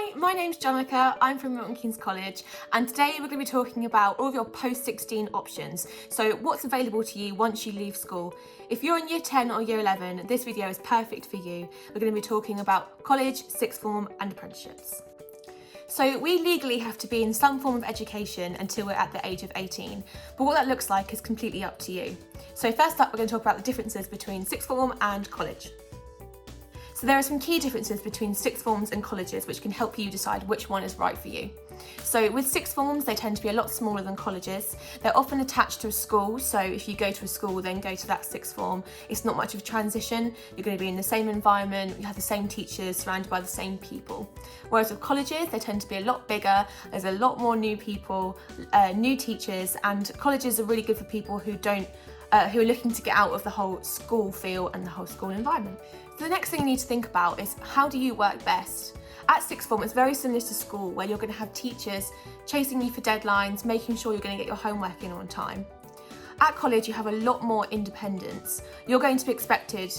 Hi, my name's Jonica, I'm from Milton Keynes College, and today we're going to be talking about all of your post-16 options, so what's available to you once you leave school. If you're in year 10 or year 11, this video is perfect for you. We're going to be talking about college, sixth form and apprenticeships. So we legally have to be in some form of education until we're at the age of 18, but what that looks like is completely up to you. So first up, we're going to talk about the differences between sixth form and college. So there are some key differences between sixth forms and colleges which can help you decide which one is right for you. So with sixth forms, they tend to be a lot smaller than colleges. They're often attached to a school, so if you go to a school then go to that sixth form, it's not much of a transition. You're going to be in the same environment, you have the same teachers, surrounded by the same people. Whereas with colleges, they tend to be a lot bigger, there's a lot more new people, new teachers, and colleges are really good for people who are looking to get out of the whole school feel and the whole school environment. So the next thing you need to think about is, how do you work best? At sixth form, it's very similar to school, where you're going to have teachers chasing you for deadlines, making sure you're going to get your homework in on time. At college, you have a lot more independence. You're going to be expected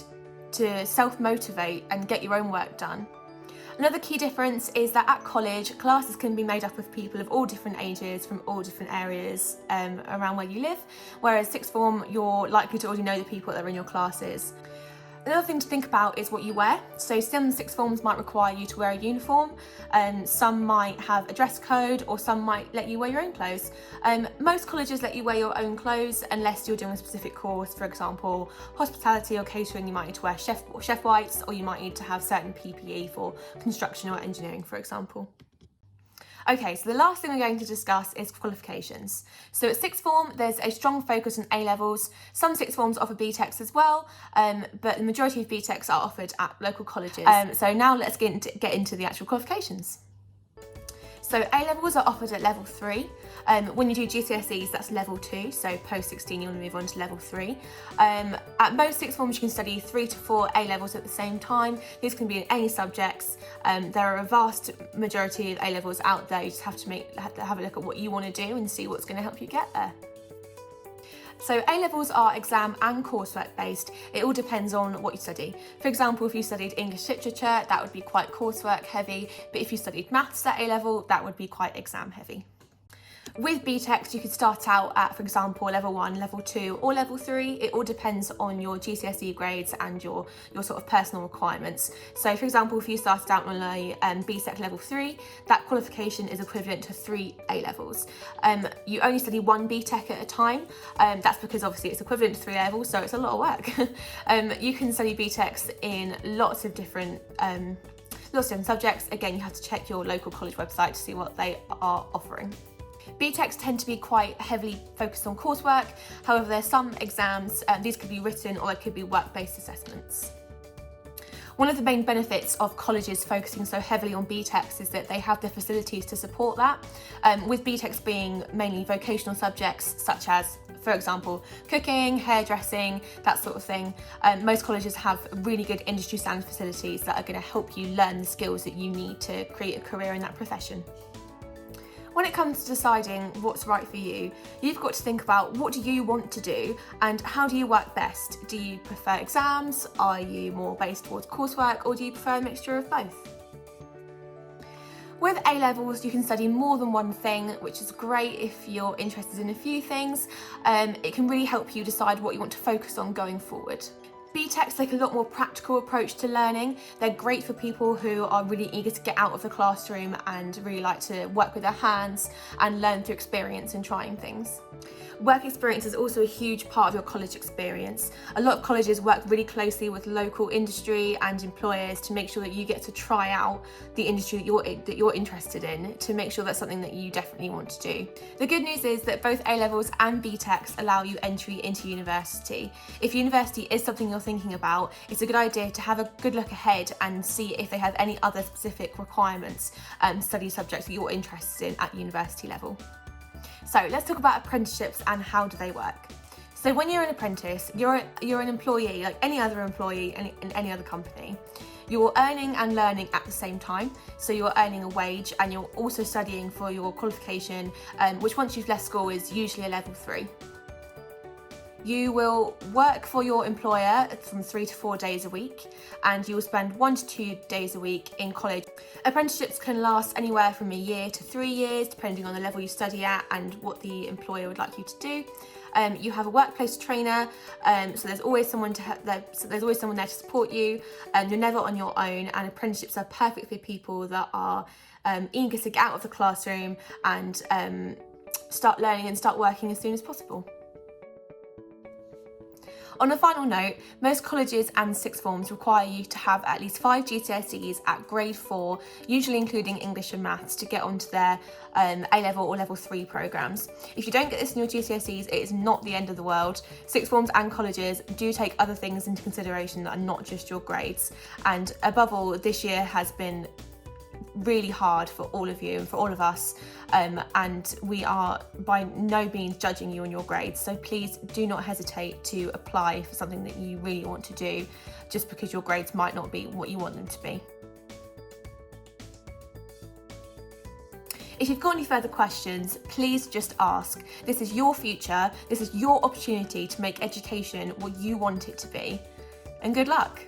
to self-motivate and get your own work done. Another key difference is that at college, classes can be made up of people of all different ages from all different areas around where you live, whereas sixth form, you're likely to already know the people that are in your classes. Another thing to think about is what you wear. So some sixth forms might require you to wear a uniform, some might have a dress code, or some might let you wear your own clothes. Most colleges let you wear your own clothes unless you're doing a specific course. For example, hospitality or catering, you might need to wear chef whites, or you might need to have certain PPE for construction or engineering, for example. Okay, so the last thing we're going to discuss is qualifications. So at sixth form, there's a strong focus on A-levels. Some sixth forms offer BTECs as well, but the majority of BTECs are offered at local colleges. So now let's get into the actual qualifications. So A-levels are offered at level 3. When you do GCSEs, that's level 2, so post-16 you want to move on to level 3. At most sixth forms you can study 3 to 4 A-levels at the same time. These can be in any subjects. There are a vast majority of A-levels out there. You just have to have a look at what you want to do and see what's going to help you get there. So A-levels are exam and coursework based. It all depends on what you study. For example, if you studied English literature, that would be quite coursework heavy, but if you studied maths at A-level, that would be quite exam heavy. With BTECs, you could start out at, for example, level 1, level 2 or level 3. It all depends on your GCSE grades and your sort of personal requirements. So for example, if you started out on a BTEC level 3, that qualification is equivalent to 3 A-levels. You only study 1 BTEC at a time. That's because obviously it's equivalent to 3 A-levels, so it's a lot of work. You can study BTECs in lots of different subjects. Again, you have to check your local college website to see what they are offering. BTECs tend to be quite heavily focused on coursework. However, there's some exams, these could be written or they could be work-based assessments. One of the main benefits of colleges focusing so heavily on BTECs is that they have the facilities to support that. With BTECs being mainly vocational subjects such as, for example, cooking, hairdressing, that sort of thing, most colleges have really good industry standard facilities that are going to help you learn the skills that you need to create a career in that profession. When it comes to deciding what's right for you, you've got to think about, what do you want to do and how do you work best? Do you prefer exams? Are you more based towards coursework, or do you prefer a mixture of both? With A-levels, you can study more than one thing, which is great if you're interested in a few things. It can really help you decide what you want to focus on going forward. BTECs take a lot more practical approach to learning. They're great for people who are really eager to get out of the classroom and really like to work with their hands and learn through experience and trying things. Work experience is also a huge part of your college experience. A lot of colleges work really closely with local industry and employers to make sure that you get to try out the industry that you're interested in, to make sure that's something that you definitely want to do. The good news is that both A-levels and BTECs allow you entry into university. If university is something you're thinking about, it's a good idea to have a good look ahead and see if they have any other specific requirements, study subjects that you're interested in at university level. So let's talk about apprenticeships and how do they work. So when you're an apprentice, you're an employee like any other employee in any other company. You're earning and learning at the same time. So you're earning a wage and you're also studying for your qualification, which once you've left school is usually a level 3. You will work for your employer from 3 to 4 days a week, and you will spend 1 to 2 days a week in college. Apprenticeships can last anywhere from a year to 3 years, depending on the level you study at and what the employer would like you to do. You have a workplace trainer, so there's always someone there to support you, and you're never on your own. And apprenticeships are perfect for people that are eager to get out of the classroom and start learning and start working as soon as possible. On a final note, most colleges and sixth forms require you to have at least 5 GCSEs at grade 4, usually including English and Maths, to get onto their A-level or level 3 programmes. If you don't get this in your GCSEs, it is not the end of the world. Sixth forms and colleges do take other things into consideration that are not just your grades. And above all, this year has been really hard for all of you and for all of us, and we are by no means judging you on your grades, so please do not hesitate to apply for something that you really want to do just because your grades might not be what you want them to be. If you've got any further questions, please just ask. This is your future, this is your opportunity to make education what you want it to be, and good luck.